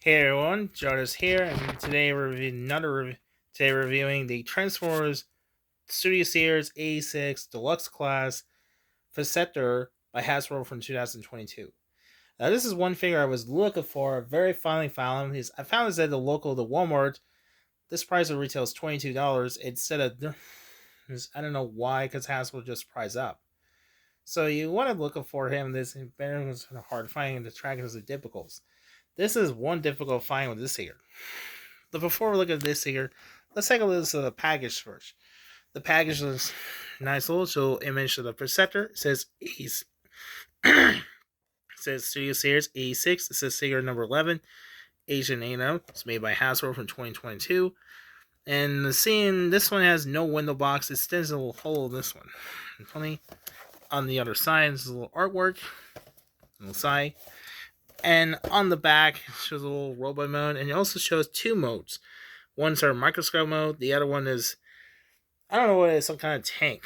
Hey everyone, Jarvis here, and today today reviewing the Transformers Studio Series 86 Deluxe Class Perceptor by Hasbro from 2022. Now this is one figure I was looking for, very finally found. I found this at the Walmart. This price of retail is $22 instead of I don't know why, because Hasbro just priced up. So you want to look for him. This was hard finding the trackers and difficult. This is one difficult find with this figure. But before we look at this here, let's take a look at the package first. The package is nice little image of the Perceptor. It says it says Studio Series 86. It says figure number 11. Asian Ano. It's made by Hasbro from 2022. And the scene, this one has no window box. It stands a little hole in this one. And funny, on the other side, there's a little artwork. On the side. And on the back, it shows a little robot mode. And it also shows two modes. One's our microscope mode. The other one is, I don't know what it is, some kind of tank.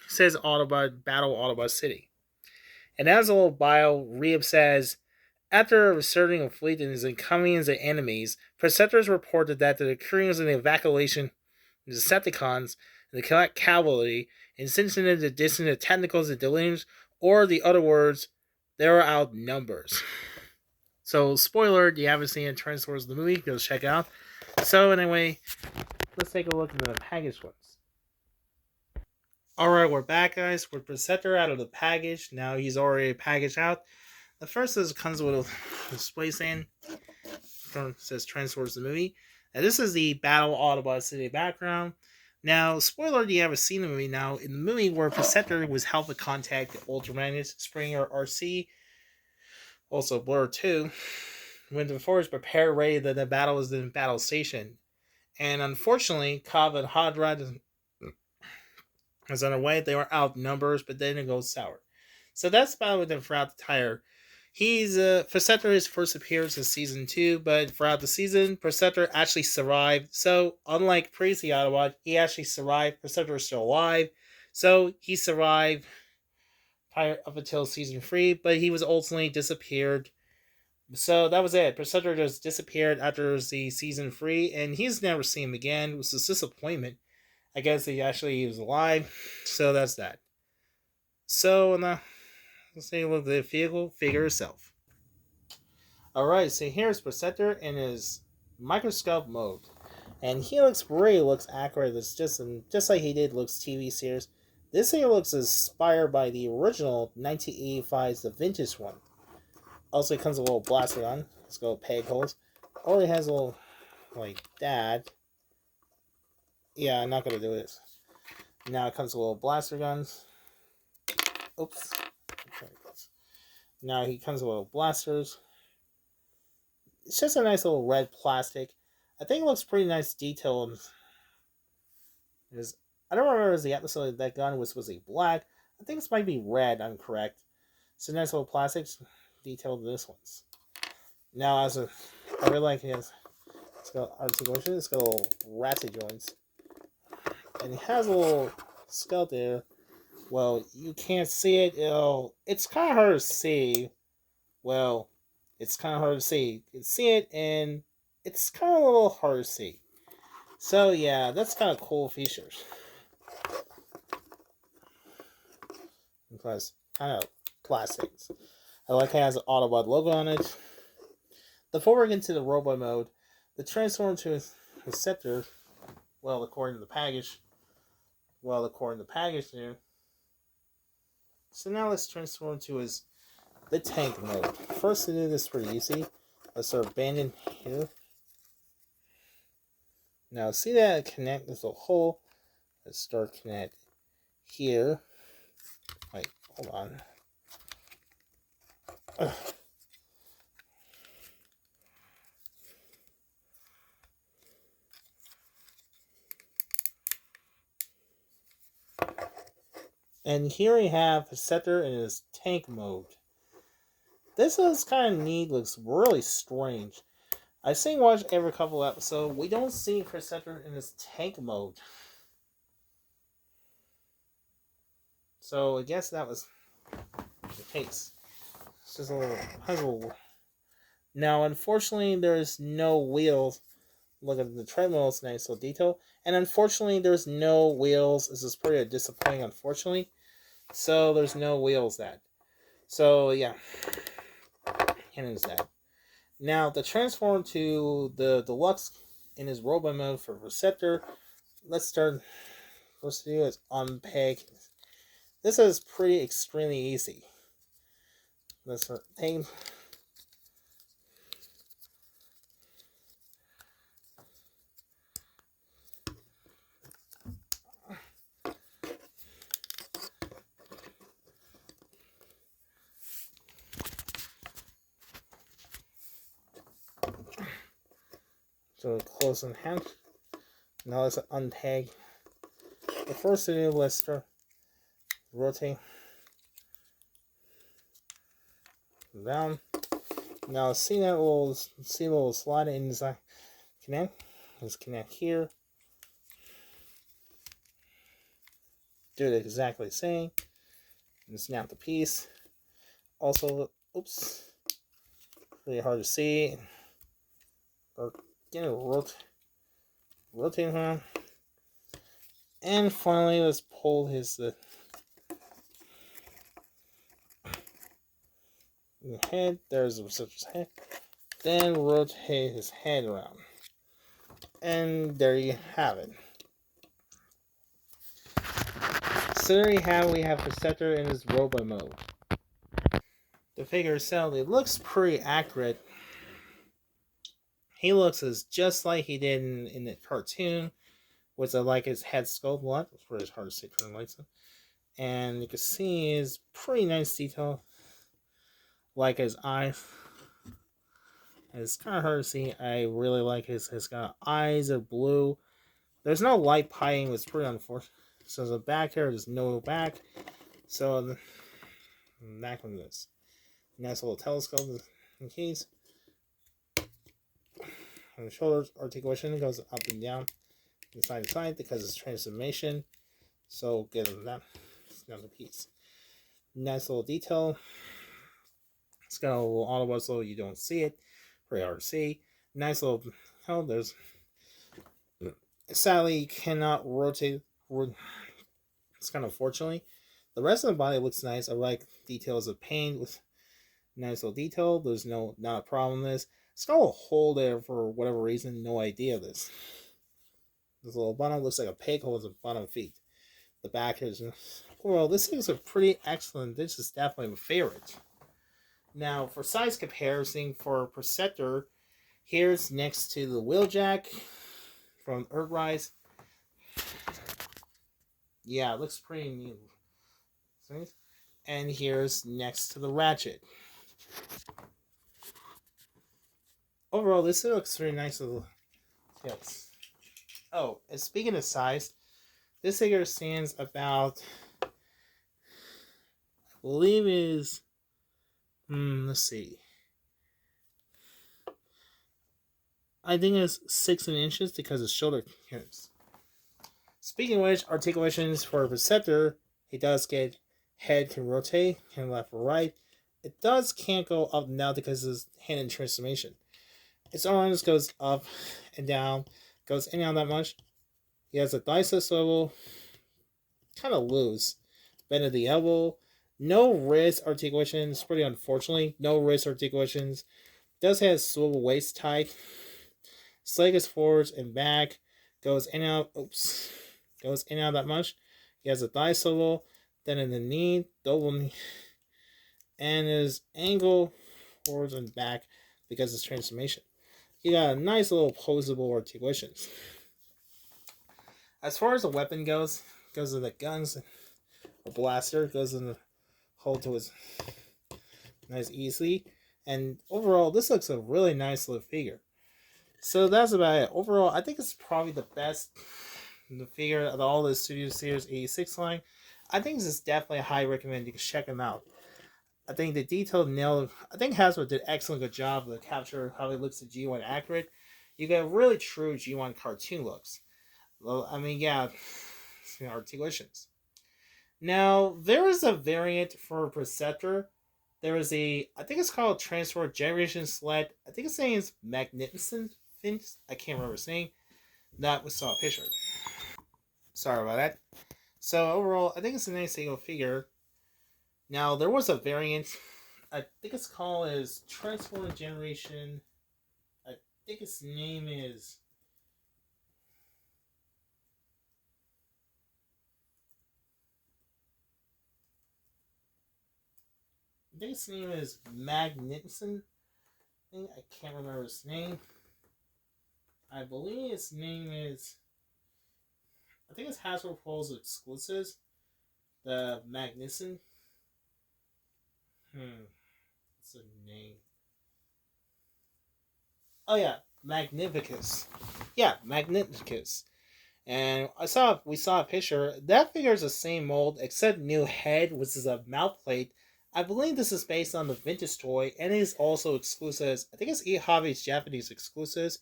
It says Autobot Battle Autobot City. And as a little bio, Reeb says, after asserting a fleet and his incumbents and enemies, Perceptors reported that the occurrence of the evacuation of the Decepticons and the cavalry, and since in the distance of technicals and deluge, or the other words, they were outnumbered. So, spoiler, you haven't seen Transformers the movie, go check it out. So, anyway, let's take a look at the package ones. Alright, we're back, guys. With Perceptor out of the package. Now he's already packaged out. The first comes with a display stand. It says Transformers the movie. Now, this is the Battle Autobot City background. Now, spoiler, you haven't seen the movie. Now, in the movie where Perceptor was helping contact the Ultramagnus, Springer RC, also Blur 2, when the force prepared ready that the battle was in battle station. And unfortunately, Cobb and Hodrad was on their way. They were outnumbered, but then it goes sour. So that's about with him throughout the entire. He's Perceptor his first appearance in season 2, but throughout the season, Perceptor actually survived. So unlike previous Autobot, he actually survived. Perceptor is still alive, so he survived up until season 3, but he was ultimately disappeared. So that was it. Perceptor just disappeared after the season 3, and he's never seen him again. It was a disappointment. I guess he was alive, so that's that. So now, let's take a look at the vehicle figure itself. Alright, so here's Perceptor in his microscope mode. And he looks accurate. It's just like he did looks TV series. This here looks inspired by the original 1985's The Vintage one. Also, it comes with a little blaster gun. Let's go peg holes. Or it has a little, like that. Yeah, I'm not going to do this. Now it comes with little blaster guns. Oops. Now he comes with little blasters. It's just a nice little red plastic. I think it looks pretty nice detail. I don't remember if the episode that gun was supposed to be black. I think this might be red, I'm correct. So nice little plastics detail to this one's. Now I really like his, it's got articulation, it's got little ratchet joints. And it has a little skull there. Well, you can't see it. It's kind of hard to see. Well, it's kind of hard to see. You can see it, and it's kind of a little hard to see. So, yeah, that's kind of cool features. Plus, kind of plastics. I like how it has an Autobot logo on it. Before we get into the robot mode, the transform to a scepter, well, according to the package, here. So now let's transform to the tank mode. First to do this pretty easy. Let's start abandon here. Now see that I connect this little hole. Let's start connect here. Wait, hold on. Ugh. And here we have Perceptor in his tank mode. This is kind of neat, looks really strange. I've seen watch every couple episodes. We don't see Perceptor in his tank mode. So I guess that was the case. It's just a little puzzle Now, unfortunately, there's no wheels. Look at the treadmill; it's nice little detail. And unfortunately, there's no wheels. This is pretty disappointing, unfortunately. So there's no wheels that. So yeah, and is that. Now the transform to the deluxe in his robot mode for Perceptor. Let's start. First to do is unpeg. This is pretty extremely easy. Let's take. So close in hand. Now let's untag. The first to do, let's start rotate down. Now see that little slide inside connect. Let's connect here. Do it exactly the same. And snap the piece. Also, oops, pretty hard to see. Or get a rotate around. And finally, let's pull his head. There's the receptor's head. Then rotate his head around. And there you have it. So there you have, we have Perceptor in his robot mode. The figure itself, it looks pretty accurate. He looks as just like he did in the cartoon, with like his head sculpt a lot. It's pretty hard to see turn lights on. And you can see his pretty nice detail, like his eyes. It's kind of hard to see. I really like his kind of eyes are blue. There's no light piping, which is pretty unfortunate. So the back here, there's no back. So the back of this nice little telescope in case. And the shoulders articulation goes up and down, and side to side because it's transformation. So get that another piece. Nice little detail. It's got a little auto whistle, you don't see it. Pretty hard to see. Nice little. Oh, there's. Sadly, you cannot rotate. It's kind of unfortunately. The rest of the body looks nice. I like details of paint with nice little detail. There's not a problem with this. It's got a hole there for whatever reason. No idea this. This little bottom looks like a pig hole with a bottom feet. The back is. Well, this thing's a pretty excellent. This is definitely my favorite. Now, for size comparison for Perceptor, here's next to the Wheeljack from Earthrise. Yeah, it looks pretty neat. And here's next to the Ratchet. Overall, this looks very nice. Yes. Oh, and speaking of size, this figure stands about, I believe is, let's see. I think it's 6 inches because of shoulder hips. Speaking of which, articulations for Perceptor, he does get head can rotate, can left or right. It can't go up and down because of his hand and transformation. Its arms goes up and down, goes in and out that much. He has a bicep swivel, kind of loose. Bend of the elbow. No wrist articulations, pretty unfortunately. No wrist articulations. Does have swivel waist tight. His leg is forwards and back. Goes in and out. Oops. Goes in and out that much. He has a thigh swivel. Then in the knee, double knee. And his angle forwards and back because of his transformation. He got a nice little posable articulations. As far as the weapon goes to the guns, a blaster goes in the hole to his nice easily. And overall, this looks a really nice little figure. So that's about it. Overall, I think it's probably the best figure of all the Studio Series 86 line. I think this is definitely a high recommend. You can check them out. I think the detailed nailed. I think Hasbro did an excellent good job to capture how it looks to G1 accurate. You get really true G1 cartoon looks. Well, I mean, yeah, articulations. Now there is a variant for Perceptor there was I think it's called Transformer Generation Select. I think its name is Magnificent Things. I can't remember its name. That was saw a picture. Sorry about that. So overall, I think it's a nice single figure. Now there was a variant. I think it's called is Transformer Generation. I think its name is. I think its name is Magnificent. I can't remember its name. I believe its name is. I think it's Hasbro Pulse exclusives. The Magnificent. What's the name? Oh yeah, Magnificus. Yeah, Magnificus. And we saw a picture. That figure is the same mold except new head, which is a mouth plate. I believe this is based on the vintage toy, and it is also exclusives. I think it's E Hobby's Japanese exclusives.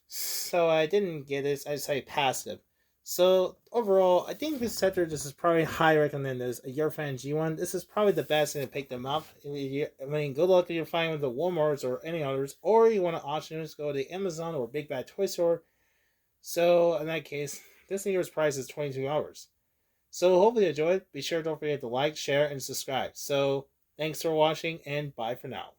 So I didn't get it. I decided passive. So overall, I think this sector this is probably high recommended as a Eurofan G1. This is probably the best thing to pick them up. I mean, good luck if you're finding with the Walmarts or any others, or you want to auction, just go to Amazon or Big Bad Toy Store. So in that case, this year's price is $22. So hopefully you enjoyed. Be sure don't forget to like, share, and subscribe. So thanks for watching, and bye for now.